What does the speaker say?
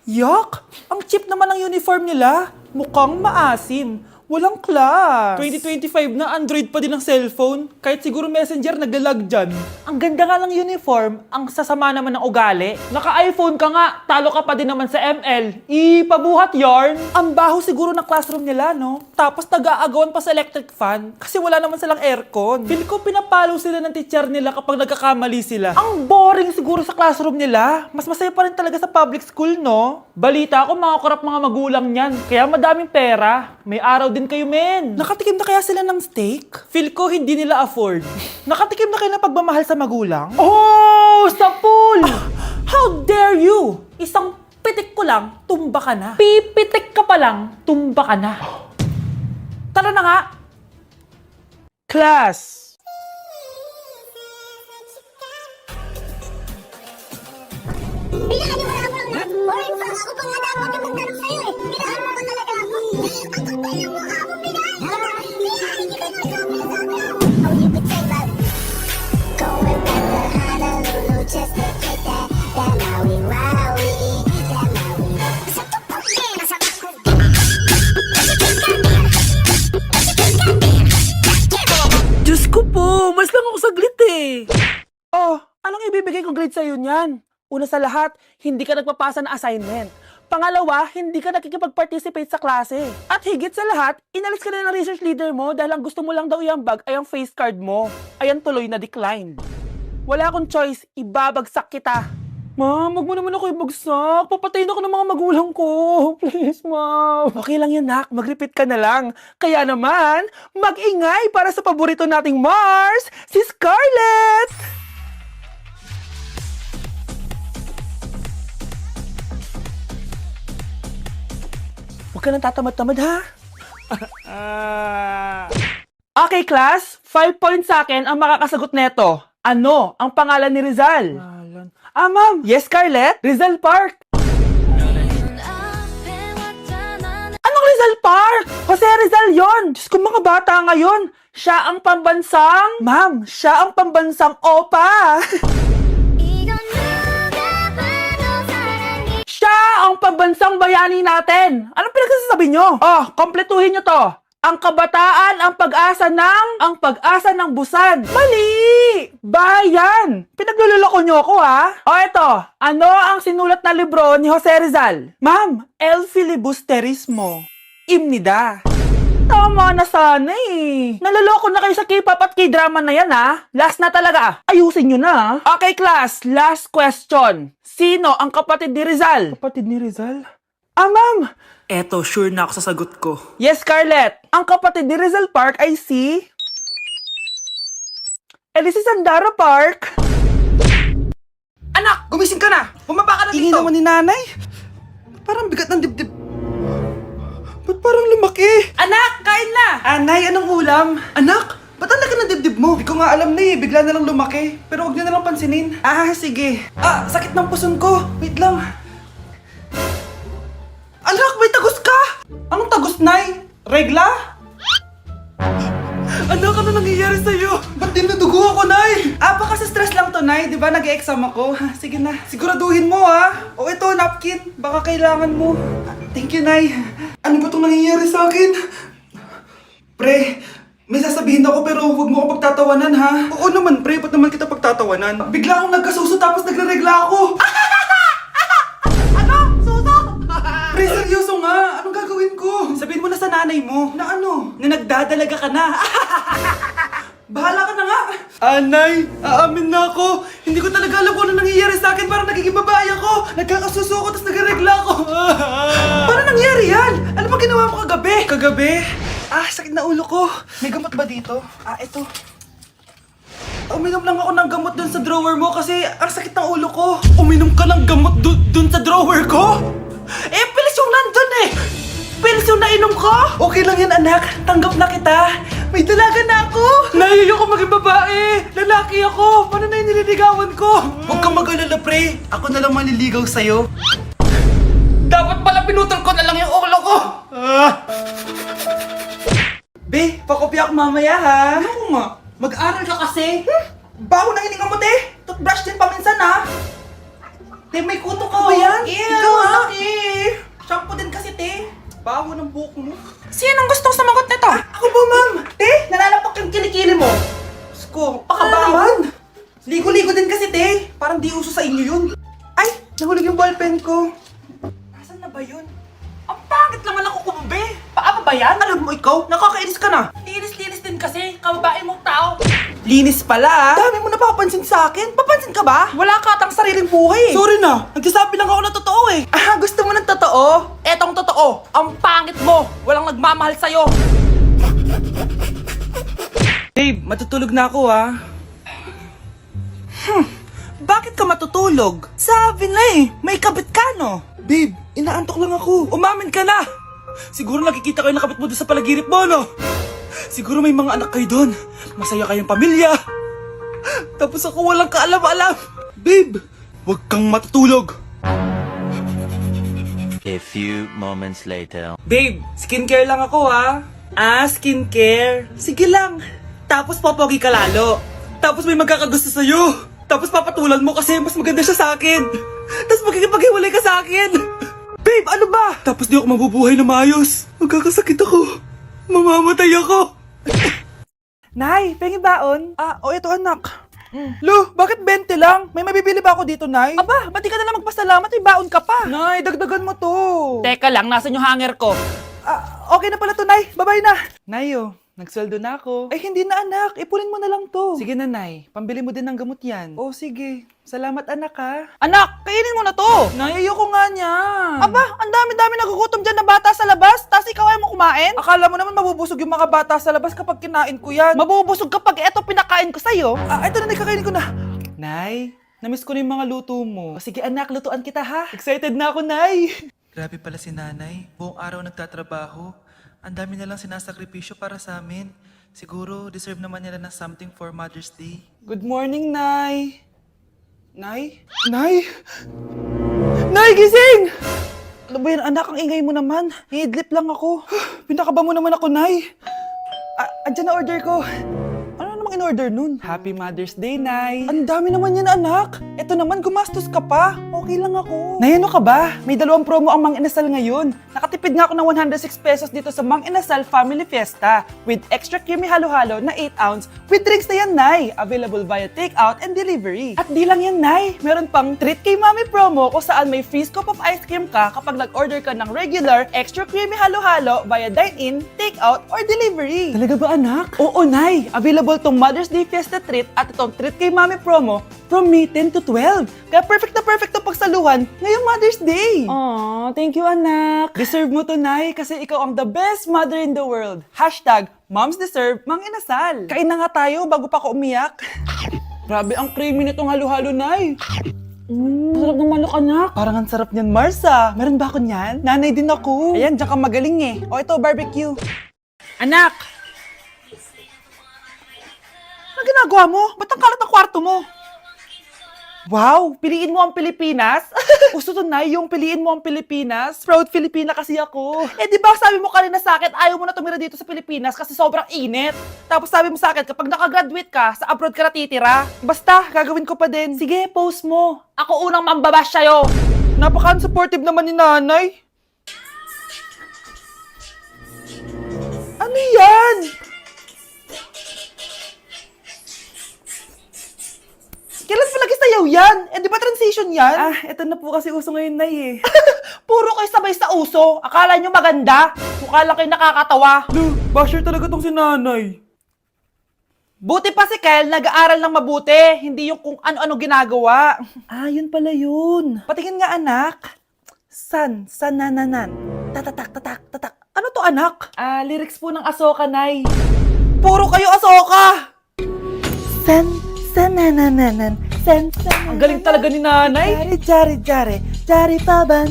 Yak! Ang cheap naman ng uniform nila. Mukhang maasim. Walang class. 2025 na Android pa din ang cellphone. Kahit siguro Messenger naglalag dyan. Ang ganda nga ng uniform, ang sasama naman ng ugali. Naka-iPhone ka nga, talo ka pa din naman sa ML. Ipabuhat yarn. Ang baho siguro ng classroom nila, no? Tapos nag-aagawan pa sa electric fan kasi wala naman silang aircon. Feel ko pinapalo sila ng teacher nila kapag nagkakamali sila. Ang boring siguro sa classroom nila. Mas masaya pa rin talaga sa public school, no? Balita ko mga korap mga magulang niyan. Kaya madaming pera. May araw din kayo, men. Nakatikim na kaya sila ng steak? Feel ko hindi nila afford. Nakatikim na kayo ng pagmamahal sa magulang? Oh! Sa pool! How dare you! Isang pitik ko lang, tumba ka na. Pipitik ka pa lang, tumba ka na. Tara na nga! Class! Pinaniwala mo lang na boring pa ako pa nga dapat yung magtanong sa'yo eh. Pinahan mo ba talaga ako? Ang kapal yung mukha mo, pinahan mo na. Pinahan kita na sa mga sabi ako. Oh, you could say that. Going back to Honolulu just to get that Maui Wowie. That Maui. Sa tupok din, nasa bako. Diyos ko po, mas lang ako saglit eh. Oh, anong ibibigay kong grade sa'yo niyan? Una sa lahat, hindi ka nagpapasa ng assignment. Pangalawa, hindi ka nakikipag-participate sa klase. At higit sa lahat, inalis ka na ng research leader mo dahil ang gusto mo lang daw iambag ay ang face card mo. Ayan tuloy na decline. Wala akong choice, ibabagsak kita. Ma'am, wag mo naman ako ibagsak. Papatayin ako ng mga magulang ko. Please, ma'am. Okay lang yan, nak. Mag-repeat ka na lang. Kaya naman, mag-ingay para sa paborito nating Mars, si Scarlett! Huwag ka nang tatamad-tamad, ha? Okay, class. 5 points sa akin ang makakasagot neto. Ano ang pangalan ni Rizal? Ma'am. Yes, Scarlett? Rizal Park. Anong Rizal Park? Jose Rizal yon. Diyos ko, mga bata ngayon. Siya ang pambansang... Ma'am, siya ang pambansang opa. Siya ang pambansang bayani natin. Anong pinagsasabi nyo? Oh, kompletuhin nyo to. Ang kabataan, ang pag-asa ng busan. Mali! Bayan! Pinagluloko nyo ako, ha? O eto, ano ang sinulat na libro ni Jose Rizal? Ma'am, El Filibusterismo. Imnida. Tama na sana eh. Naloloko na kayo sa K-pop at K-drama na yan, ha? Last na talaga. Ayusin nyo na. Okay, class. Last question. Sino ang kapatid ni Rizal? Kapatid ni Rizal? Ma'am. Eto, sure na ako sa sagot ko. Yes, Scarlett. Ang kapatid ni Rizal Park ay si... si Sandara Park. Anak, gumising ka na. Bumaba ka na dito. Ingin naman ni nanay. Parang bigat ng dibdib. Ba't parang lumaki? Anak, kain na! Anay, anong ulam? Anak, ba't ang laki ng dibdib mo? Di ko nga alam na eh, bigla na lang lumaki. Pero huwag niyo na lang pansinin. Sige. Sakit ng puson ko. Wait lang. Anak, may tagos ka! Anong tagos, Nay? Regla? Anak, ano nangyayari sa'yo? Ba't dinudugo ako, Nay? Baka sa stress lang to, Nay. Di ba nag-e-exam ako? Sige na. Siguraduhin mo, ha? O ito, napkin. Baka kailangan mo. Thank you, Nay. Ano ba itong nangyayari sa akin? Pre, may sasabihin ako pero huwag mo ako pagtatawanan, ha? Oo naman, pre. Ba't naman kita pagtatawanan? Bigla akong nagkasuso tapos nagre-regla ako. Ano? Suso? Pre, seryoso nga. Anong gagawin ko? Sabihin mo na sa nanay mo. Na ano? Na nagdadalaga ka na. Bahala ka na nga. Anay, aamin na ako. Hindi ko talaga alam kung ano nangyayari sa akin. Parang nagiging babae ako. Nagkakasuso ako, tapos nagregla ako. Paano nangyari yan? Ano ba ginawa mo kagabi? Kagabi? Sakit na ulo ko. May gamot ba dito? Ito. Uminom lang ako ng gamot dun sa drawer mo kasi ang sakit ng ulo ko. Uminom ka ng gamot dun sa drawer ko? Pilis yung nandun eh. Pilis yung nainom ko. Okay lang yan, anak. Tanggap na kita. May dalaga na ako! Nahiyo ko maging babae! Lalaki ako! Paano na yung nililigawan ko? Huwag kang mag-alala, pre. Ako na lang maliligaw sa'yo. Dapat pala pinutol ko na lang yung ulo ko! Be, pakopya ako mamaya, ha? Ano nga? Mag-aral ka kasi. Baho na hininga mo, te. Toothbrush din paminsan, ha? Te, may kuto ka ba yan? Ew, ikaw, ha? buhok mo. Sinong gustong sumagot nito? Ako ba, ma'am? Te, nananapak yung kilikili mo. Sko, pakabaman. Ligo-ligo din kasi, te. Parang di uso sa inyo yun. Ay, nahulog yung ballpen ko. Nasaan na ba yun? Ang pangit naman ako kumbe. Paapa ba yan? Alam mo ikaw, nakakainis ka na. Linis-linis din kasi, kababae mong tao. Linis pala. Dami mo napapansin sa akin. Papansin ka ba? Wala ka atang sariling buhay eh. Sorry na, nagsasabi lang ako ng totoo eh. Ah, gusto mo ng totoo? Etong totoo, ang pangit mo. Walang nagmamahal sa'yo. Babe, matutulog na ako ah. Bakit ka matutulog? Sabi na eh, may kabit ka no? Babe, inaantok lang ako. Umamin ka na! Siguro nakikita ko yung nakabit mo doon sa palaginip mo, no? Siguro may mga anak kayo doon. Masaya kayong pamilya. Tapos ako walang kaalam-alam. Babe, huwag kang matutulog. A few moments later. Babe, skincare lang ako ha. Ah, skincare. Sige lang. Tapos popogi ka lalo. Tapos may magkakagusto sa'yo. Tapos papatulan mo kasi mas maganda siya sa akin. Tapos magkikipaghiwalay ka sa akin. Babe, ano ba? Tapos di ako mabubuhay na maayos. Magkakasakit ako. Mamamatay ako. Nay, pengi baon? Ah, o ito anak. Lu, bakit 20 lang? May mabibili ba ako dito, Nay? Aba, ba't di ka na lang magpasalamat? May baon ka pa. Nay, dagdagan mo to. Teka lang, nasan yung hanger ko? Ah, okay na pala to, Nay. Bye-bye na. Nayo, nagsweldo na ako. Ay, hindi na anak. Ipunin mo na lang to. Sige na, Nay. Pambili mo din ng gamot yan. Oh, sige. Salamat, anak, ha. Anak, kainin mo na to. Nay, ayoko nga niya. Aba, ang dami-dami nagugutom dyan na bata sa labas. Tapos ikaw ay mo kumain? Akala mo naman mabubusog yung mga bata sa labas kapag kinain ko yan. Mabubusog kapag eto pinakain ko sa'yo. Ah, eto na, nakakainin ko na. Nay, namiss ko na yung mga luto mo. Sige, anak, lutuan kita, ha. Excited na ako, Nay. Grabe pala si nanay. Buong araw nagtatrabaho. Ang dami na lang sinasakripisyo para sa amin. Siguro, deserve naman nila ng something for Mother's Day. Good morning, Nay. Nay? Nay? Nay, gising! Ano ba yan, anak? Ang ingay mo naman. Hihidlip lang ako. Pinakaba mo naman ako, Nay. Andyan na order ko. Ano namang in-order nun? Happy Mother's Day, Nay. Ang dami naman yan, anak. Ito naman, gumastos ka pa. Okay lang ako. Nay, ano ka ba? May 2 promo ang Mang Inasal ngayon. Nakatipid nga ako ng 106 pesos dito sa Mang Inasal Family Fiesta with extra creamy halo-halo na 8 ounce with drinks na yan, Nay. Available via takeout and delivery. At di lang yan, Nay. Meron pang Treat kay Mami promo kung saan may free scoop of ice cream ka kapag nag-order ka ng regular extra creamy halo-halo via dine-in, takeout, or delivery. Talaga ba, anak? Oo, Nay. Available tong Mother's Day Fiesta Treat at itong Treat kay Mami promo from May 10 to 12. Kaya perfect na pagsaluhan ngayong Mother's Day. Aww, thank you, anak. Deserve mo to, Nay, kasi ikaw ang the best mother in the world. Hashtag, Moms Deserve Mang Inasal. Kain na nga tayo bago pa ako umiyak. Grabe ang creamy nitong halo-halo, Nay. Sarap ng manok, anak. Parang ang sarap niyan, Marsa. Meron ba ako niyan? Nanay din ako. Ayan, diyan ka magaling eh. O ito, barbecue. Anak! Ano ginagawa mo? Ba't ang kalat ang kwarto mo? Wow! Piliin mo ang Pilipinas? Gusto to, Nay, yung piliin mo ang Pilipinas. Proud Filipina kasi ako. Eh, di ba sabi mo kanina sa akin, ayaw mo na tumira dito sa Pilipinas kasi sobrang init. Tapos sabi mo sa akin, kapag nakagraduate ka, sa abroad ka na titira. Basta, gagawin ko pa din. Sige, post mo. Ako unang mambabash sa'yo. Napaka-unsupportive naman ni nanay. Ano yan? Kailan pa lagi sayaw yan? Eh, di ba transition yan? Ah, eto na po kasi uso ngayon, Nay eh. Puro kayo sabay sa uso. Akala nyo maganda. Mukha lang kayo nakakatawa. Lu, basher talaga tong si nanay. Buti pa si Kel, nag-aaral ng mabuti. Hindi yung kung ano-ano ginagawa. Ah, yun pala yun. Patingin nga, anak. Sanananan. Tatatak, tatak, tatak. Ano to, anak? Ah, lyrics po ng Asoka, Nay. Puro kayo Asoka! Sanananan. Ang galing talaga ni nanay. Jari, jari, jari, jari paban.